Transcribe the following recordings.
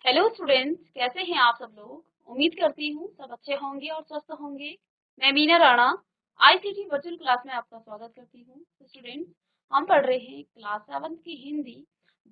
Hello students, कैसे हैं आप सब लोग। उम्मीद करती हूँ सब अच्छे होंगे और स्वस्थ होंगे। मैं Meena Rana ICT virtual class में आपका स्वागत करती हूँ। तो स्टूडेंट्स, हम पढ़ रहे हैं क्लास 7 की हिंदी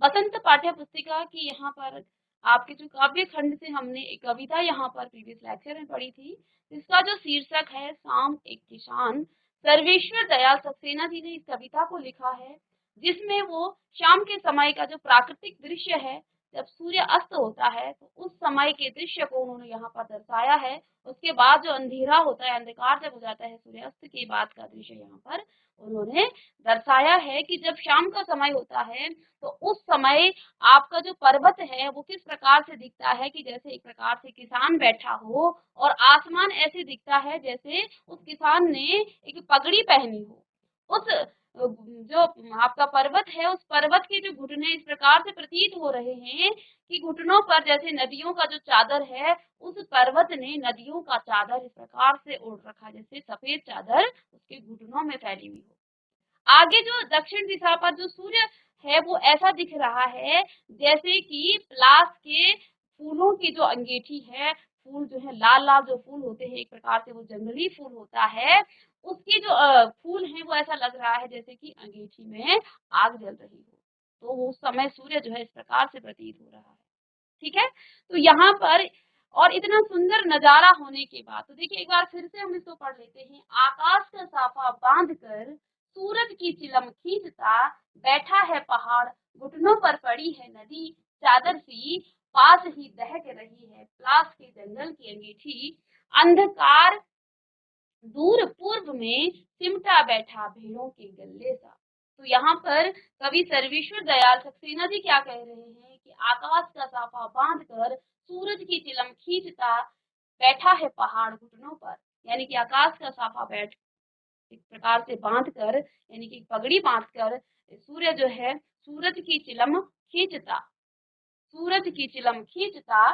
बसंत पाठ्य पुस्तिका की। यहाँ पर आपके जो काव्य खंड से हमने एक कविता यहाँ पर प्रीवियस लेक्चर में पढ़ी थी, जिसका जो शीर्षक है शाम एक किसान। सर्वेश्वर दयाल सक्सेना जी ने इस कविता को लिखा है, जिसमें वो शाम के समय का जो प्राकृतिक दृश्य है, जब सूर्य अस्त होता है तो उस समय के दृश्य को उन्होंने यहाँ पर दर्शाया है। उसके बाद जो अंधेरा होता है, अंधकार जब हो जाता है, सूर्यास्त के बाद का दृश्य यहाँ पर उन्होंने दर्शाया है कि जब शाम का समय होता है तो उस समय आपका जो पर्वत है वो किस प्रकार से दिखता है कि जैसे एक प्रकार से किसान बैठा हो, और आसमान ऐसे दिखता है जैसे उस किसान ने एक पगड़ी पहनी हो। उस जो आपका पर्वत है, उस पर्वत के जो घुटने इस प्रकार से प्रतीत हो रहे हैं कि घुटनों पर जैसे नदियों का जो चादर है, उस पर्वत ने नदियों का चादर इस प्रकार से ओढ़ रखा, जैसे सफेद चादर उसके घुटनों में फैली हुई हो। आगे जो दक्षिण दिशा पर जो सूर्य है वो ऐसा दिख रहा है जैसे कि प्लास के फूलों की जो अंगीठी है, फूल जो है लाल लाल जो फूल होते हैं, एक प्रकार से वो जंगली फूल होता है, उसके जो फूल हैं वो ऐसा लग रहा है जैसे कि अंगीठी में आग जल रही हो। तो उस समय सूर्य जो है इस प्रकार से प्रतीत हो रहा है। ठीक है, तो यहाँ पर और इतना सुंदर नजारा होने के बाद तो देखिए एक बार फिर से हम इसको पढ़ लेते हैं। आकाश का साफा बांध कर सूरज की चिलम खींचता बैठा है पहाड़, घुटनों पर पड़ी है नदी चादर सी, पास ही दहक रही है प्लास के जंगल की अंगीठी, अंधकार दूर पूर्व में सिमटा बैठा भेड़ों के गल्ले सा। तो यहाँ पर कवि सर्वेश्वर दयाल सक्सेना जी क्या कह रहे हैं कि आकाश का साफा बांध कर सूरज की चिलम खींचता बैठा है पहाड़ घुटनों पर, यानी कि आकाश का साफा बैठ एक प्रकार से बांध कर, यानी कि पगड़ी बांध कर सूर्य जो है सूरज की चिलम खींचता, सूरज की चिलम खींचता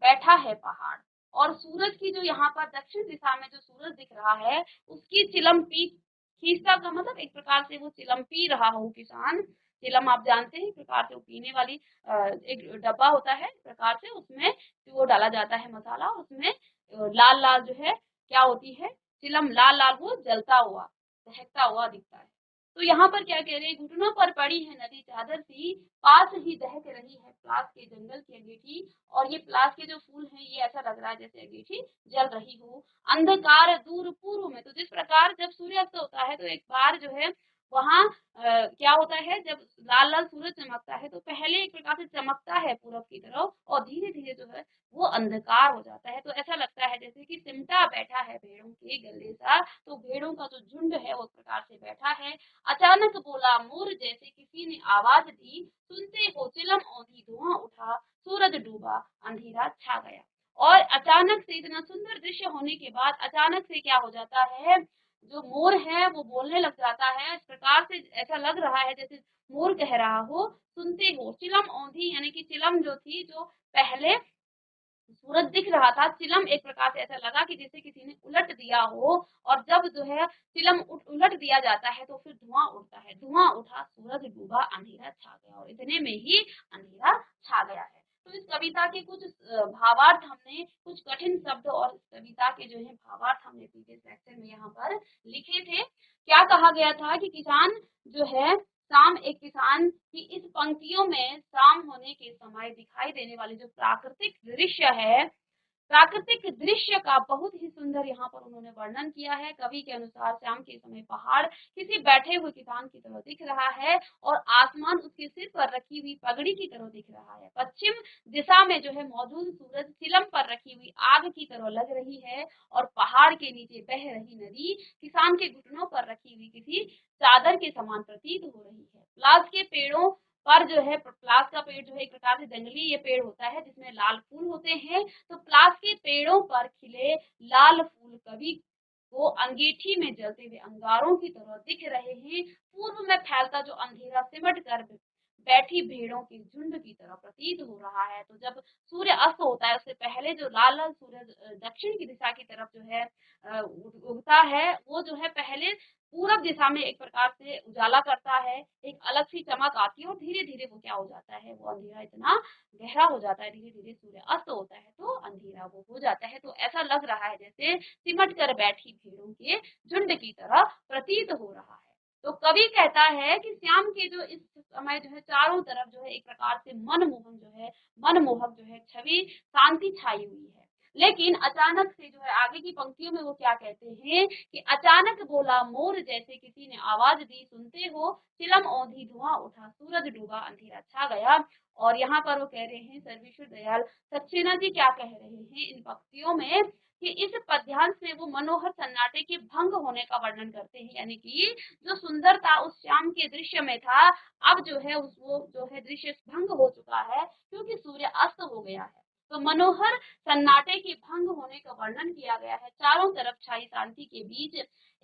बैठा है पहाड़। और सूरज की जो यहाँ पर दक्षिण दिशा में जो सूरज दिख रहा है, उसकी चिलम पी खींचता का मतलब एक प्रकार से वो चिलम पी रहा हो किसान। चिलम आप जानते हैं, एक प्रकार से वो पीने वाली एक डब्बा होता है, एक प्रकार से उसमें वो डाला जाता है मसाला, उसमें लाल लाल जो है क्या होती है, चिलम लाल लाल वो जलता हुआ दहकता हुआ दिखता है। तो यहाँ पर क्या कह रहे हैं, घुटनों पर पड़ी है नदी चादर सी, पास ही दहक रही है प्लास के जंगल की अंगीठी। और ये प्लास के जो फूल हैं ये ऐसा लग रहा है जैसे अंगीठी जल रही हो। अंधकार दूर पूर्व में, तो जिस प्रकार जब सूर्यास्त होता है तो एक बार जो है वहाँ क्या होता है, जब लाल लाल सूरज चमकता है तो पहले एक प्रकार से चमकता है पूरब की तरफ, और धीरे धीरे जो है वो अंधकार हो जाता है। तो ऐसा लगता है जैसे कि सिमटा बैठा है भेड़ों के गले सा। तो भेड़ों का जो झुंड है वो प्रकार से बैठा है। अचानक बोला मोर जैसे किसी ने आवाज दी, सुनते हो चिलम औंधी धुआं उठा, सूरज डूबा अंधेरा छा गया। और अचानक से इतना सुंदर दृश्य होने के बाद अचानक से क्या हो जाता है, जो मोर है वो बोलने लग जाता है। इस प्रकार से ऐसा लग रहा है जैसे मोर कह रहा हो, सुनते हो चिलम औंधी, यानी कि चिलम जो थी, जो पहले सूरज दिख रहा था, चिलम एक प्रकार से ऐसा लगा कि जैसे किसी ने उलट दिया हो। और जब जो है चिलम उलट दिया जाता है तो फिर धुआं उड़ता है, धुआं उठा सूरज डूबा अंधेरा छा गया, और इतने में ही अंधेरा छा गया है। तो इस कविता के कुछ भावार्थ हमने, कुछ कठिन शब्द और इस कविता के जो है भावार्थ हमने प्रीवियस लेक्चर में यहाँ पर लिखे थे। क्या कहा गया था कि किसान जो है, शाम एक किसान की इस पंक्तियों में शाम होने के समय दिखाई देने वाले जो प्राकृतिक दृश्य है, प्राकृतिक दृश्य का बहुत ही सुंदर यहाँ पर उन्होंने वर्णन किया है। कवि के अनुसार शाम के समय पहाड़ किसी बैठे हुए किसान की तरह दिख रहा है, और आसमान उसके सिर पर रखी हुई पगड़ी की तरह दिख रहा है। पश्चिम दिशा में जो है मौजूद सूरज चिलम पर रखी हुई आग की तरह लग रही है, और पहाड़ के नीचे बह रही नदी किसान के घुटनों पर रखी हुई किसी चादर के समान प्रतीत हो रही है। प्लास के पेड़ों पर जो है, प्लास का पेड़ जो है एक प्रकार से जंगली ये पेड़ होता है जिसमें लाल फूल होते हैं। तो प्लास के पेड़ों पर खिले लाल फूल कवि को अंगीठी में जलते हुए अंगारों की तरह दिख रहे हैं। पूर्व में फैलता जो अंधेरा सिमट कर बैठी भेड़ों के झुंड की तरह प्रतीत हो रहा है। तो जब सूर्य अस्त होता है उससे पहले जो लाल लाल सूरज दक्षिण की दिशा की तरफ जो है उगता है, वो जो है पहले पूरब दिशा में एक प्रकार से उजाला करता है, एक अलग सी चमक आती है और धीरे धीरे वो क्या हो जाता है, वो अंधेरा इतना गहरा हो जाता है, धीरे धीरे सूर्य अस्त होता है तो अंधेरा वो हो जाता है। तो ऐसा लग रहा है जैसे सिमट कर बैठी भेड़ों के झुंड की तरह प्रतीत हो रहा है। तो कवि कहता है कि श्याम के जो इस समय जो है चारों तरफ जो है एक प्रकार से मनमोहक जो है छवि शांति छाई हुई है। लेकिन अचानक से जो है आगे की पंक्तियों में वो क्या कहते हैं कि अचानक बोला मोर जैसे किसी ने आवाज दी, सुनते हो चिलम औंधी धुआं उठा, सूरज डूबा अंधेरा छा गया। और यहाँ पर वो कह रहे हैं सर्वेश्वर दयाल सक्सेना जी क्या कह रहे हैं इन पंक्तियों में कि इस पद्यांश में वो मनोहर सन्नाटे के भंग होने का वर्णन करते हैं, यानी कि जो सुंदरता उस शाम के दृश्य में था, अब जो है उस वो जो है दृश्य भंग हो चुका है क्योंकि सूर्य अस्त हो गया है। तो मनोहर सन्नाटे के भंग होने का वर्णन किया गया है। चारों तरफ छाई शांति के बीच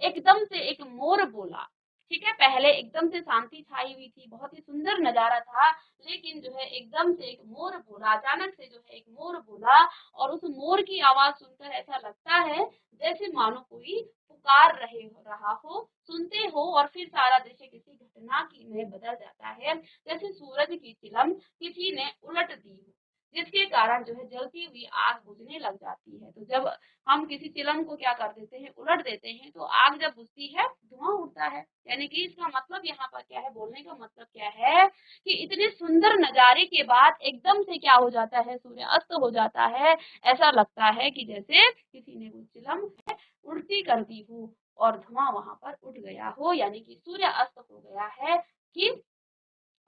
एकदम से एक मोर बोला। ठीक है, पहले एकदम से शांति छाई हुई थी, बहुत ही सुंदर नजारा था, लेकिन जो है एकदम से एक मोर बोला, अचानक से जो है एक मोर बोला और उस मोर की आवाज सुनकर ऐसा लगता है जैसे मानो कोई पुकार रहा हो, सुनते हो और फिर सारा दृश्य किसी घटना की में बदल जाता है, जैसे सूरज की चिलम किसी ने उलट दी हो, जिसके कारण जो है जलती हुई आग बुझने लग जाती है। तो जब हम किसी चिलम को क्या कर देते हैं, उलट देते हैं, तो आग जब बुझती है धुआं उठता है। यानी कि इसका मतलब यहाँ पर क्या है, बोलने का मतलब क्या है कि इतने सुंदर नजारे के बाद एकदम से क्या हो जाता है, सूर्य अस्त हो जाता है। ऐसा लगता है कि जैसे किसी ने वो चिलम उल्टी कर दी हो और धुआं वहां पर उठ गया हो, यानी कि सूर्य अस्त हो गया है कि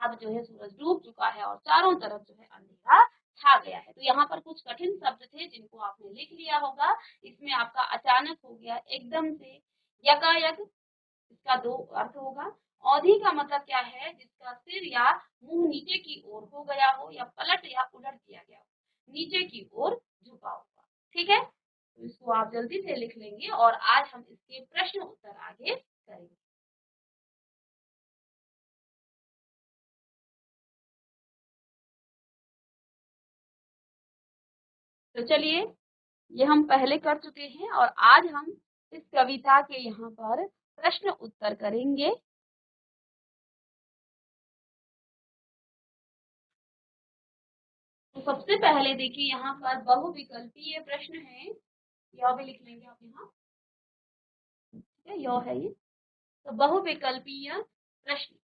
अब जो है सूरज डूब चुका है और चारों तरफ जो है अंधेरा छा गया है। तो यहाँ पर कुछ कठिन शब्द थे जिनको आपने लिख लिया होगा। इसमें आपका अचानक हो गया, एकदम से, यकायक, इसका दो अर्थ होगा। औधी का मतलब क्या है, जिसका सिर या मुंह नीचे की ओर हो गया हो या पलट या उलट दिया गया हो, नीचे की ओर झुका होगा। ठीक है, तो इसको आप जल्दी से लिख लेंगे और आज हम इसके प्रश्न उत्तर आगे करेंगे। तो चलिए, ये हम पहले कर चुके हैं और आज हम इस कविता के यहाँ पर प्रश्न उत्तर करेंगे। तो सबसे पहले देखिए यहाँ पर बहुविकल्पीय प्रश्न है, यह भी लिख लेंगे आप यहाँ, यह है ये। तो बहुविकल्पीय प्रश्न,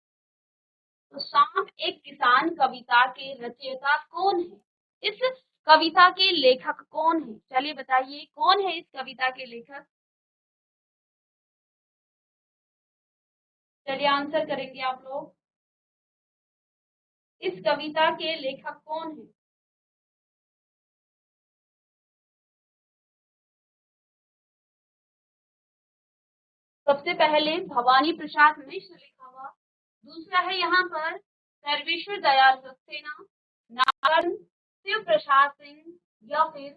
तो शाम एक किसान कविता के रचयिता कौन है, इस कविता के लेखक कौन है, चलिए बताइए कौन है इस कविता के लेखक। चलिए आंसर करेंगे आप लोग, इस कविता के लेखक कौन है। सबसे पहले भवानी प्रसाद मिश्र लिखा हुआ, दूसरा है यहाँ पर सर्वेश्वर दयाल सक्सेना, नागार्जुन, शिव प्रसाद सिंह, या फिर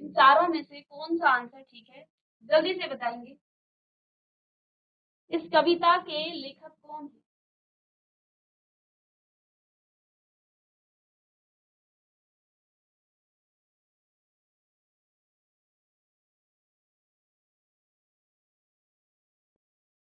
इन चारों में से कौन सा आंसर ठीक है, जल्दी से बताएंगे। इस कविता के लेखक कौन है।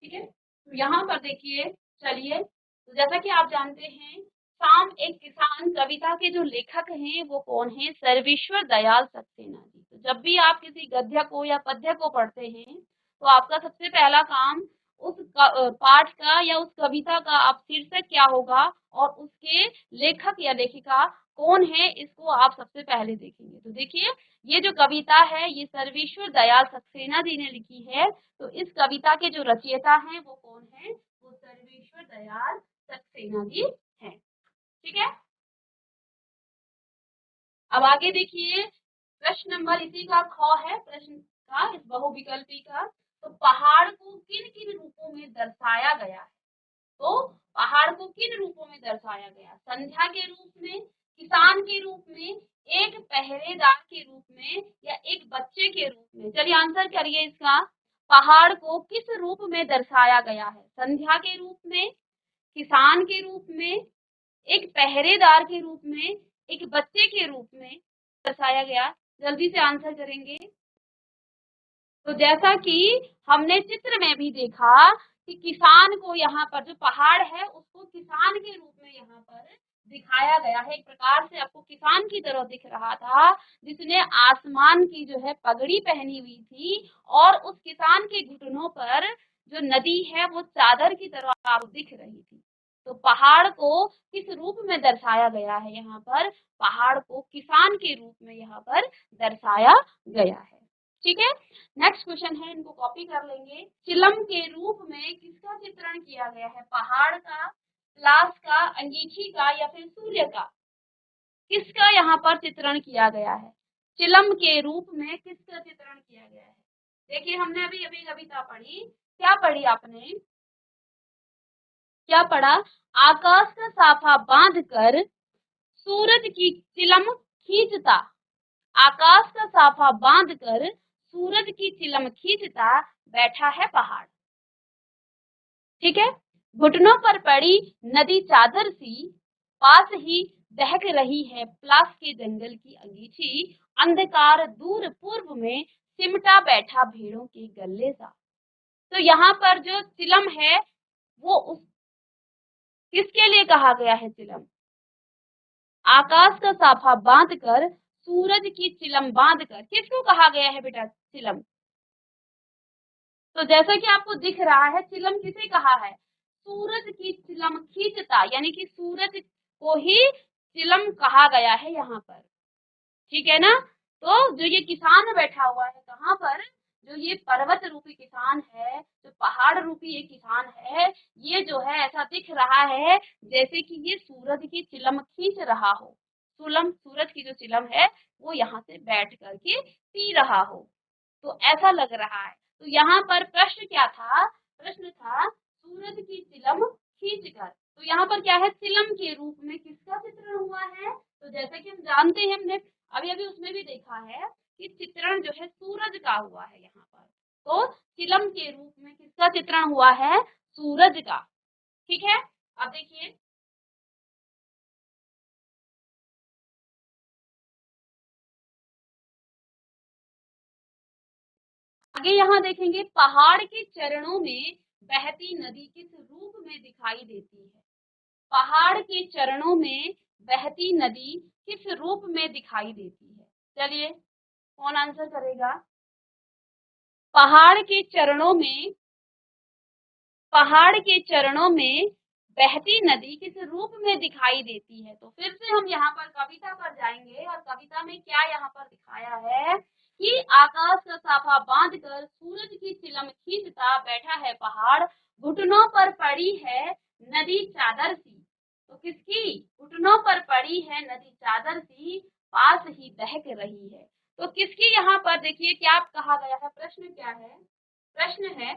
ठीक है, तो यहाँ पर देखिए, चलिए, तो जैसा कि आप जानते हैं शाम एक किसान कविता के जो लेखक हैं वो कौन है, सर्वेश्वर दयाल सक्सेना जी। तो जब भी आप किसी गद्य को या पद्य को पढ़ते हैं तो आपका सबसे पहला काम उस पाठ का या उस कविता का आप शीर्षक क्या होगा और उसके लेखक या लेखिका कौन है, इसको आप सबसे पहले देखेंगे। तो देखिए, ये जो कविता है ये सर्वेश्वर दयाल सक्सेना जी ने लिखी है। तो इस कविता के जो रचयिता हैं वो कौन है, वो सर्वेश्वर दयाल सक्सेना जी हैं। ठीक है, अब आगे देखिए, प्रश्न नंबर इसी का ख है प्रश्न का, इस बहुविकल्पी का। तो पहाड़ को किन किन रूपों में दर्शाया गया है, तो पहाड़ को किन रूपों में दर्शाया गया, संध्या के रूप में, किसान के रूप में, एक पहरेदार के रूप में, या एक बच्चे के रूप में। चलिए आंसर करिए इसका, पहाड़ को किस रूप में दर्शाया गया है, संध्या के रूप में, किसान के रूप में, एक पहरेदार के रूप में, एक बच्चे के रूप में दर्शाया गया। जल्दी से आंसर करेंगे। तो जैसा कि हमने चित्र में भी देखा कि किसान को यहाँ पर जो पहाड़ है उसको किसान के रूप में यहाँ पर दिखाया गया है। एक प्रकार से आपको किसान की तरह दिख रहा था, जिसने आसमान की जो है पगड़ी पहनी हुई थी, और उस किसान के घुटनों पर जो नदी है वो चादर की तरह आपको दिख रही थी। तो पहाड़ को किस रूप में दर्शाया गया है? यहाँ पर पहाड़ को किसान के रूप में यहाँ पर दर्शाया गया है। ठीक है, नेक्स्ट क्वेश्चन है, इनको कॉपी कर लेंगे। चिलम के रूप में किसका चित्रण किया गया है? पहाड़ का, प्लास का, अंगीठी का, या फिर सूर्य का? किसका यहाँ पर चित्रण किया गया है? चिलम के रूप में किसका चित्रण किया गया है? देखिए, हमने अभी अभी कविता पढ़ी। क्या पढ़ी आपने? क्या पढ़ा? आकाश का साफा बांध कर सूरज की चिलम खींचता। आकाश का साफा बांध कर सूरज की चिलम खींचता बैठा है पहाड़। ठीक है, घुटनों पर पड़ी नदी चादर सी, पास ही दहक रही है प्लास के जंगल की अंगीठी, अंधकार दूर पूर्व में सिमटा बैठा भेड़ों के गले सा। तो यहाँ पर जो चिलम है वो उस किसके लिए कहा गया है? चिलम आकाश का साफा बांध कर सूरज की चिलम बांध कर, किसको कहा गया है बेटा चिलम? तो जैसा कि आपको दिख रहा है, चिलम किसे कहा है? सूरज की चिलम खींचता, यानी कि सूरज को ही चिलम कहा गया है यहाँ पर। ठीक है ना? तो जो ये किसान बैठा हुआ है कहाँ पर, जो ये पर्वत रूपी किसान है, जो पहाड़ रूपी ये किसान है, ये जो है ऐसा दिख रहा है जैसे कि ये सूरज की चिलम खींच रहा हो। सूरज की जो चिलम है वो यहाँ से बैठ करके पी रहा हो, तो ऐसा लग रहा है। तो यहाँ पर प्रश्न क्या था? प्रश्न था सूरज की चिलम खींचकर। तो यहाँ पर क्या है? चिलम के रूप में किसका चित्रण हुआ है? तो जैसे कि हम जानते हैं, हमने अभी अभी उसमें भी देखा है कि चित्रण जो है सूरज का हुआ है यहाँ पर। तो चिलम के रूप में किसका चित्रण हुआ है? सूरज का। ठीक है, अब देखिए आगे यहाँ देखेंगे, पहाड़ के चरणों में बहती नदी किस रूप में दिखाई देती है? पहाड़ के चरणों में बहती नदी किस रूप में दिखाई देती है? चलिए, कौन आंसर करेगा? पहाड़ के चरणों में, पहाड़ के चरणों में बहती नदी किस रूप में दिखाई देती है? तो फिर से हम यहाँ पर कविता पर जाएंगे, और कविता में क्या यहाँ पर दिखाया है कि आकाश का साफा बांध कर सूरज की चिलम खींचता बैठा है पहाड़, घुटनों पर पड़ी है नदी चादर सी। तो किसकी घुटनों पर पड़ी है नदी चादर सी, पास ही दहक रही है। तो किसकी यहाँ पर देखिए क्या कहा गया है? प्रश्न क्या है? प्रश्न है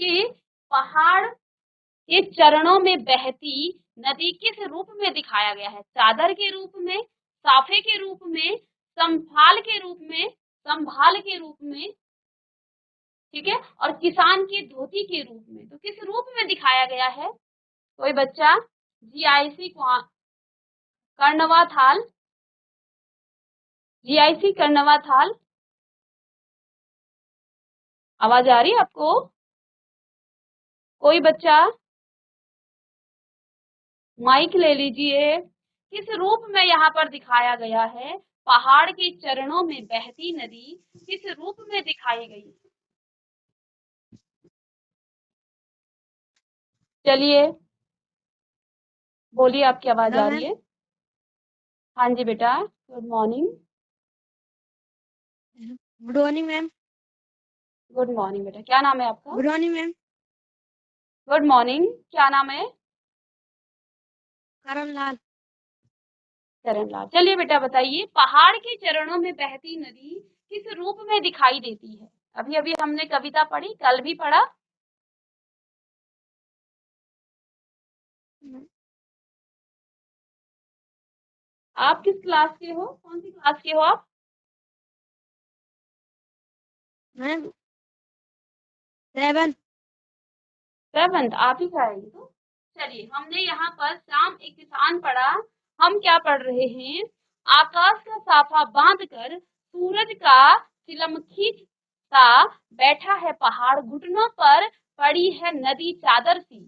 कि पहाड़ के चरणों में बहती नदी किस रूप में दिखाया गया है? चादर के रूप में, साफे के रूप में, संभाल के रूप में, संभाल के रूप में, ठीक है, और किसान की धोती के रूप में। तो किस रूप में दिखाया गया है? कोई बच्चा? जीआईसी कर्णवा थाल, जीआईसी कर्णवा थाल, आवाज आ रही है आपको? कोई बच्चा माइक ले लीजिए। किस रूप में यहाँ पर दिखाया गया है? पहाड़ के चरणों में बहती नदी किस रूप में दिखाई गई? चलिए बोलिए, आपकी आवाज हेलो आ मैम। रही है। हाँ जी बेटा, good morning. Good morning ma'am. Good morning बेटा, क्या नाम है आपका? Good morning ma'am. Good morning, क्या नाम है? करण लाल। चरण लाल। चलिए बेटा बताइए, पहाड़ के चरणों में बहती नदी किस रूप में दिखाई देती है? अभी अभी हमने कविता पढ़ी, कल भी पढ़ा। आप किस क्लास के हो? कौन सी क्लास के हो आप? मैम 7। 7th आप ही जाएंगे तो चलिए, हमने यहाँ पर शाम एक किसान पढ़ा। हम क्या पढ़ रहे हैं? आकाश का साफा बांधकर सूरज का चिलम खींचता बैठा है पहाड़, घुटनों पर पड़ी है नदी चादर सी।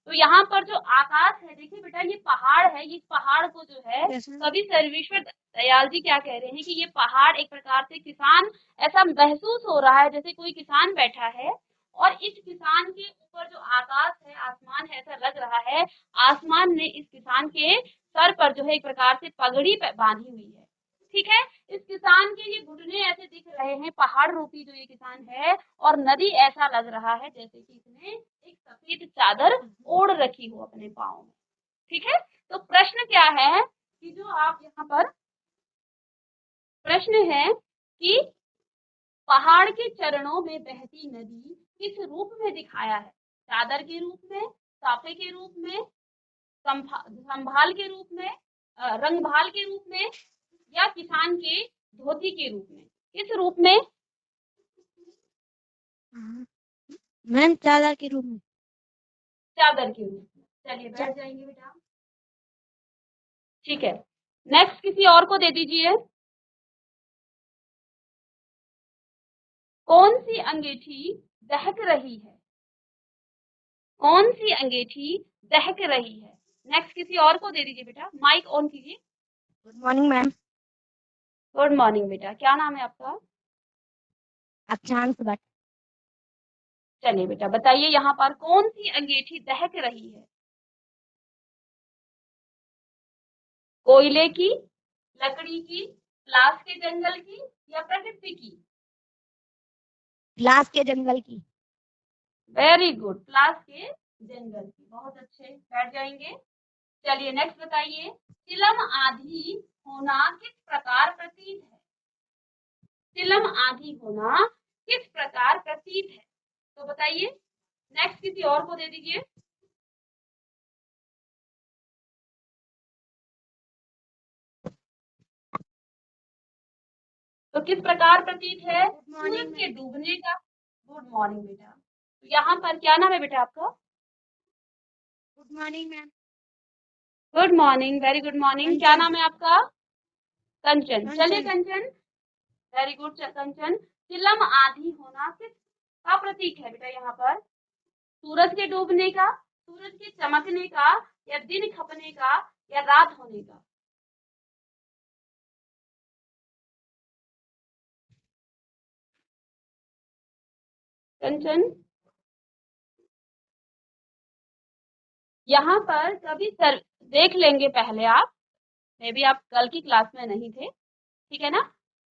तो यहाँ पर जो आकाश है, देखिए बेटा ये पहाड़ है, इस पहाड़ को जो है कवि सर्वेश्वर दयाल जी क्या कह रहे हैं कि ये पहाड़ एक प्रकार से किसान, ऐसा महसूस हो रहा है जैसे कोई किसान बैठा है और इस किसान के ऊपर जो आकाश है, आसमान है, ऐसा लग रहा है आसमान ने इस किसान के सर पर जो है एक प्रकार से पगड़ी बांधी हुई है। ठीक है, इस किसान के ये घुटने ऐसे दिख रहे हैं, पहाड़ रूपी जो ये किसान है, और नदी ऐसा लग रहा है जैसे कि इसने एक सफेद चादर ओढ़ रखी हो अपने पाँव में। ठीक है, तो प्रश्न क्या है कि जो आप यहाँ पर प्रश्न है कि पहाड़ के चरणों में बहती नदी किस रूप में दिखाया है? चादर के रूप में, साफे के रूप में, संभाल के रूप में, रंगभाल के रूप में, या किसान के धोती के रूप में? किस रूप में? मैम चादर के रूप में। चादर के रूप में। चलिए बैठ जाएंगे बेटा। ठीक है, नेक्स्ट किसी और को दे दीजिए। कौन सी अंगीठी दहक रही है? कौन सी अंगीठी दहक रही है? नेक्स्ट किसी और को दे दीजिए बेटा, माइक ऑन कीजिए। Good morning ma'am. Good morning बेटा, क्या नाम है आपका? अक्षांश भट्ट। चलिए बेटा बताइए, यहाँ पर कौन सी अंगीठी दहक रही है? कोयले की, लकड़ी की, प्लास के जंगल की, या प्रकृति की? प्लास के जंगल की। वेरी गुड, प्लास के जंगल की, बहुत अच्छे, बैठ जाएंगे। चलिए नेक्स्ट बताइए, चिलम आंधी होना किस प्रकार प्रतीत है? चिलम आंधी होना किस प्रकार प्रतीत है? तो बताइए, नेक्स्ट किसी और को दे दीजिए। तो किस प्रकार प्रतीत है? सूरज के डूबने का। गुड मॉर्निंग बेटा, तो यहाँ पर क्या नाम है बेटा आपका? Good morning ma'am. Good morning, very good morning. क्या नाम है आपका? कंचन। चलिए कंचन, वेरी गुड कंचन। चिलम आंधी होना किस का प्रतीक है बेटा यहाँ पर? सूरज के डूबने का, सूरज के चमकने का, या दिन खपने का, या रात होने का? कंचन, यहाँ पर कभी सर देख लेंगे पहले आप, मे बी आप कल की क्लास में नहीं थे, ठीक है ना?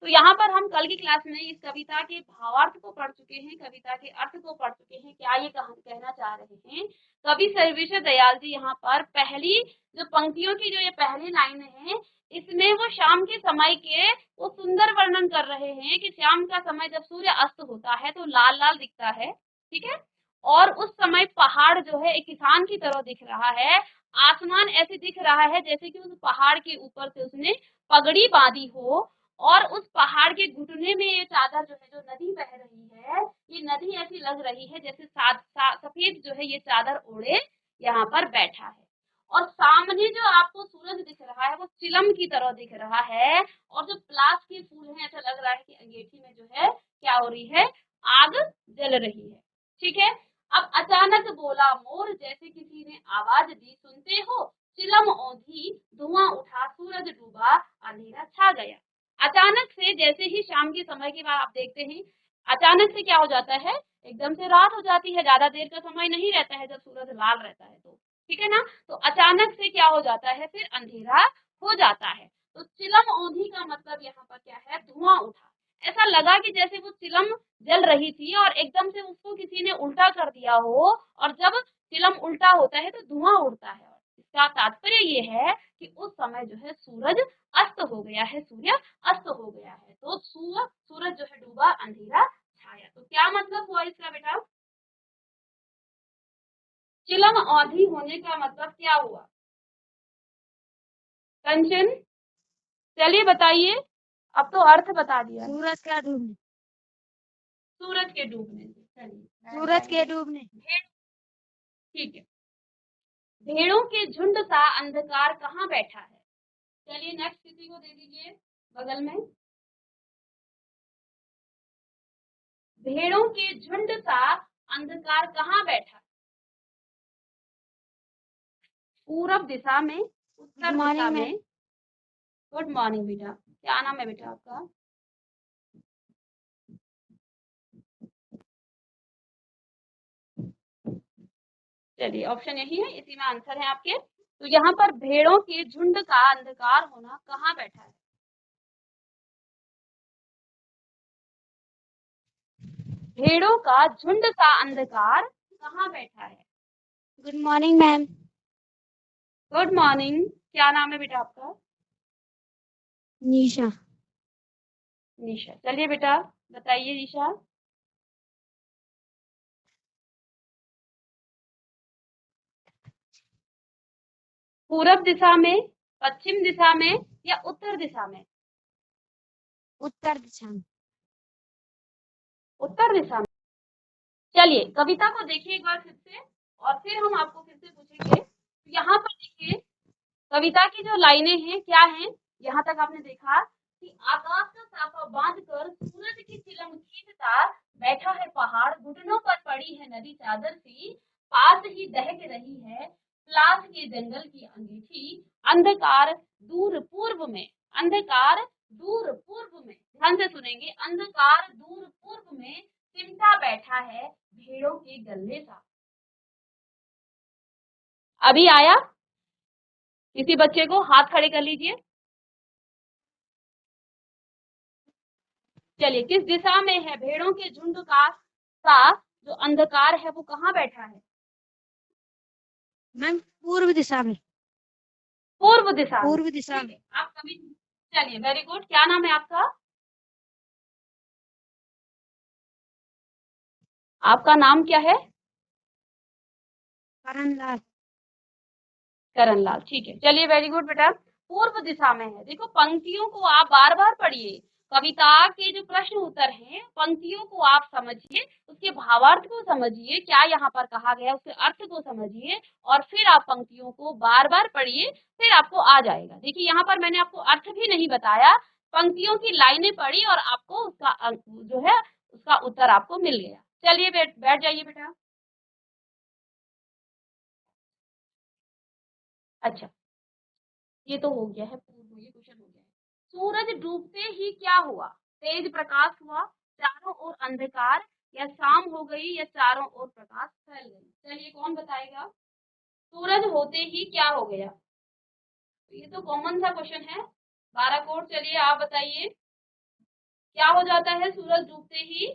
तो यहाँ पर हम कल की क्लास में इस कविता के भावार्थ को पढ़ चुके हैं, कविता के अर्थ को पढ़ चुके हैं, क्या ये कहना चाह रहे हैं। कवि सर्वेश्वर दयाल जी यहाँ पर पहली जो पंक्तियों की जो ये पहली लाइन है, इसमें वो शाम के समय के वो सुंदर वर्णन कर रहे हैं कि शाम का समय जब सूर्य अस्त होता है तो लाल लाल दिखता है, ठीक है, और उस समय पहाड़ जो है एक किसान की तरह दिख रहा है, आसमान ऐसे दिख रहा है जैसे कि उस पहाड़ के ऊपर से उसने पगड़ी बांधी हो, और उस पहाड़ के घुटने में ये चादर जो है, जो नदी बह रही है, ये नदी ऐसी लग रही है जैसे सफेद जो है ये चादर ओढ़े यहाँ पर बैठा है। और सामने जो आपको सूरज दिख रहा है वो चिलम की तरह दिख रहा है, और जो प्लास के फूल हैं ऐसा लग रहा है कि अंगीठी में जो है क्या हो रही है, आग जल रही है। ठीक है, अब अचानक बोला मोर, जैसे किसी ने आवाज दी, सुनते हो चिलम औंधी, धुआं उठा, सूरज डूबा, अंधेरा छा गया। अचानक से, जैसे ही शाम के समय के बाद आप देखते हैं, अचानक से क्या हो जाता है, एकदम से रात हो जाती है, ज्यादा देर का समय नहीं रहता है जब सूरज लाल रहता है तो, ठीक है ना? तो अचानक से क्या हो जाता है, फिर अंधेरा हो जाता है। तो चिलम औंधी का मतलब यहाँ पर क्या है, धुआं उठा। ऐसा लगा कि जैसे वो चिलम जल रही थी और एकदम से उसको किसी ने उल्टा कर दिया हो, और जब चिलम उल्टा होता है तो धुआं उड़ता है। इसका तात्पर्य ये है कि उस समय जो है सूरज अस्त हो गया है, सूर्य अस्त हो गया है, तो सूरज जो है डूबा, अंधेरा छाया। तो क्या मतलब हुआ इसका बेटा? चिलम औंधी होने का मतलब क्या हुआ? कंचन, चलिए बताइए, अब तो अर्थ बता दिया। सूरज का डूबने। सूरज के डूबने से। चलिए सूरज के डूबने। ठीक है। भेड़ों के झुंड सा अंधकार कहाँ बैठा है। चलिए नेक्स्ट किसी को दे दीजिए बगल में। भेड़ों के झुंड सा अंधकार कहाँ बैठा है। पूरब दिशा में, उत्तर दिशा मॉर्निंग में। मैम। गुड मॉर्निंग बेटा, क्या नाम है बेटा आपका। चलिए ऑप्शन यही है, इसी में आंसर है आपके। तो यहाँ पर भेड़ों के झुंड का अंधकार होना कहाँ बैठा है। भेड़ों का झुंड सा अंधकार कहाँ बैठा है। Good morning ma'am. Good morning, क्या नाम है बेटा आपका। निशा। निशा। चलिए बेटा बताइए निशा। पूरब दिशा में, पश्चिम दिशा में या उत्तर दिशा में। उत्तर दिशा में। उत्तर दिशा में। चलिए कविता को देखिए एक बार फिर से, और फिर हम आपको फिर से पूछेंगे। तो यहाँ पर देखिए कविता की जो लाइनें हैं क्या हैं। यहाँ तक आपने देखा कि आकाश का साफा बांधकर सूरज की चिलम खींचता बैठा है पहाड़, घुटनों पर पड़ी है नदी चादर सी, पास ही दहक रही है प्लास के जंगल की अंगीठी, अंधकार दूर पूर्व में। अंधकार दूर पूर्व में, ध्यान से सुनेंगे। अंधकार दूर पूर्व में सिमटा बैठा है भेड़ों के गले सा। अभी आया किसी बच्चे को, हाथ खड़े कर लीजिए। चलिए किस दिशा में है भेड़ों के झुंड का सा जो अंधकार है वो कहाँ बैठा है। मैम पूर्व दिशा में। पूर्व दिशा में। पूर्व दिशा ठीक में। है, आप कभी। चलिए वेरी गुड, क्या नाम है आपका। आपका नाम क्या है। करणलाल। करणलाल, ठीक है। चलिए वेरी गुड बेटा, पूर्व दिशा में है। देखो पंक्तियों को आप बार बार पढ़िए। कविता के जो प्रश्न उत्तर हैं पंक्तियों को आप समझिए, उसके भावार्थ को समझिए, क्या यहाँ पर कहा गया उसके अर्थ को समझिए, और फिर आप पंक्तियों को बार बार पढ़िए, फिर आपको आ जाएगा। देखिए यहाँ पर मैंने आपको अर्थ भी नहीं बताया, पंक्तियों की लाइनें पढ़ी और आपको उसका जो है उसका उत्तर आपको मिल गया। चलिए बैठ जाइए बेटा। अच्छा, ये तो हो गया है पूर्व, ये क्वेश्चन हो गया है। सूरज डूबते ही क्या हुआ। तेज प्रकाश हुआ, चारों ओर अंधकार, या शाम हो गई, या चारों ओर प्रकाश फैल गई। चलिए कौन बताएगा। सूरज होते ही क्या हो गया। तो ये तो कॉमन सा क्वेश्चन है। 12 कोड, चलिए आप बताइए क्या हो जाता है सूरज डूबते ही।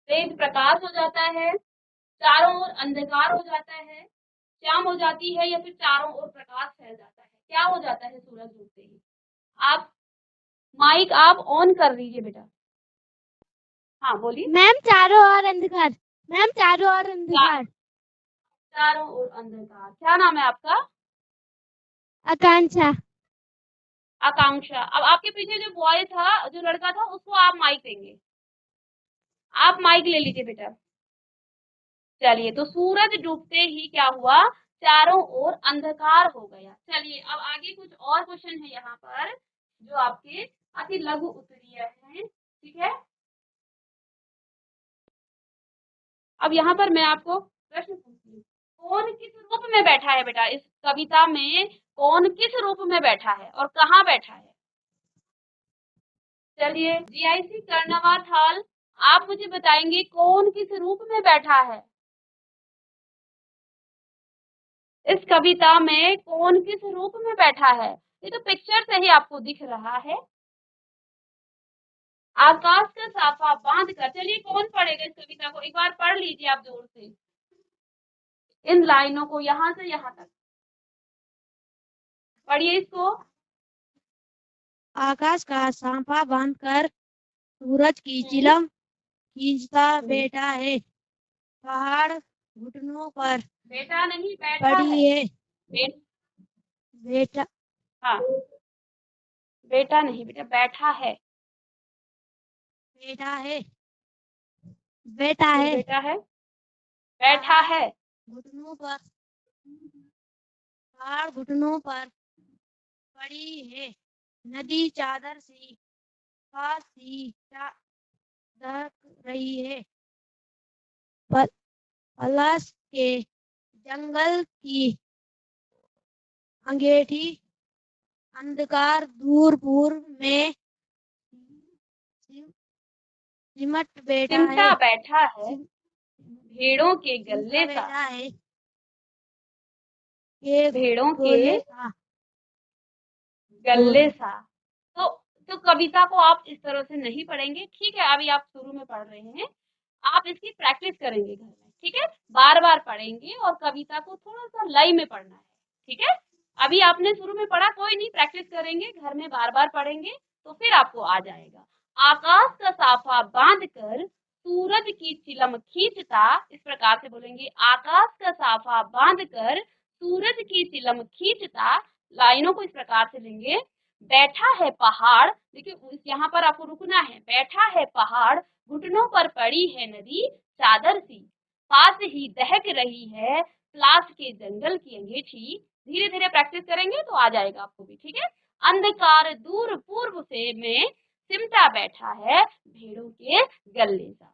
तेज प्रकाश हो जाता है, चारों ओर अंधकार हो जाता है, शाम हो जाती है, या फिर चारों ओर प्रकाश फैल जाता है। क्या हो जाता है सूरज डूबते ही। आप माइक आप ऑन कर लीजिए बेटा। हाँ बोलिए। मैम चारों ओर अंधकार। मैम चारों ओर अंधकार। चारों ओर अंधकार। क्या नाम है आपका। आकांक्षा। आकांक्षा। अब आपके पीछे जो बॉय था, जो लड़का था, उसको आप माइक देंगे। आप माइक ले लीजिए बेटा। चलिए तो सूरज डूबते ही क्या हुआ, चारों ओर अंधकार हो गया। चलिए अब आगे कुछ और क्वेश्चन है यहाँ पर जो आपके अति लघु उत्तरीय हैं, ठीक है। अब यहाँ पर मैं आपको प्रश्न पूछती हूँ, कौन किस रूप में बैठा है बेटा इस कविता में। कौन किस रूप में बैठा है और कहाँ बैठा है। चलिए जीआईसी कर्णवा थाल, आप मुझे बताएंगे कौन किस रूप में बैठा है इस कविता में। कौन किस रूप में बैठा है, ये तो पिक्चर से ही आपको दिख रहा है। आकाश का साफा बांध कर। चलिए कौन पढ़ेगा इस कविता को, एक बार पढ़ लीजिए आप जोर से इन लाइनों को, यहाँ से यहाँ तक पढ़िए इसको। आकाश का सांपा बांधकर सूरज की चिलम खींचता बैठा है, पहाड़ घुटनों पर बेटा नहीं बैठा पड़ी है। है। बेटा। हाँ, बेटा नहीं बेटा, बैठा है। बैठा है। बेटा फिर है, बेटा है, बैठा है, घुटनों पर, पहाड़ घुटनों पर पड़ी है, नदी चादर सी पास सी दहक रही है, पलाश के जंगल की अंगीठी अंधकार दूर पूर्व में सिमट बैठा चिमटा है, बैठा है सिम- भेड़ों के सिमटा गले सा, बैठा है के भेड़ों के गोले सा, गले सा। तो कविता को आप इस तरह से नहीं पढ़ेंगे, ठीक है, अभी आप शुरू में पढ़ रहे हैं, आप इसकी प्रैक्टिस करेंगे घर में, ठीक है, बार बार पढ़ेंगे और कविता को थोड़ा सा लय में पढ़ना है, ठीक है। अभी आपने शुरू में पढ़ा, कोई नहीं, प्रैक्टिस करेंगे घर में, बार बार पढ़ेंगे तो फिर आपको आ जाएगा। आकाश का साफा बांध कर सूरज की चिलम खींचता, इस प्रकार से बोलेंगे, आकाश का साफा बांध कर सूरज की चिलम खींचता। लाइनों को इस प्रकार से लेंगे, बैठा है पहाड़, देखिए यहाँ पर आपको रुकना है, बैठा है पहाड़, घुटनों पर पड़ी है नदी चादर सी, पास ही दहक रही है प्लास के जंगल की अंगीठी। धीरे धीरे प्रैक्टिस करेंगे तो आ जाएगा आपको भी, ठीक है। अंधकार दूर पूर्व से में सिमटा बैठा है भेड़ों के गले सा,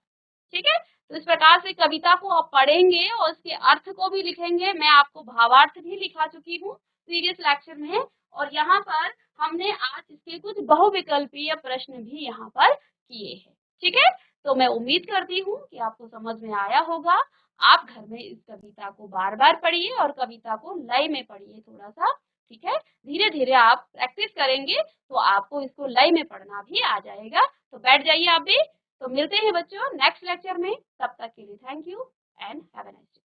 ठीक है। तो इस प्रकार से कविता को आप पढ़ेंगे और इसके अर्थ को भी लिखेंगे। मैं आपको भावार्थ भी लिखा चुकी हूँ प्रीवियस लेक्चर में, और यहाँ पर हमने आज इसके कुछ बहुविकल्पीय प्रश्न भी यहाँ पर किए हैं, ठीक है। तो मैं उम्मीद करती हूँ कि आपको समझ में आया होगा। आप घर में इस कविता को बार बार पढ़िए और कविता को लय में पढ़िए थोड़ा सा, ठीक है। धीरे धीरे आप प्रैक्टिस करेंगे तो आपको इसको लय में पढ़ना भी आ जाएगा। तो बैठ जाइए आप भी। तो मिलते हैं बच्चों नेक्स्ट लेक्चर में, तब तक के लिए thank you and have a nice day.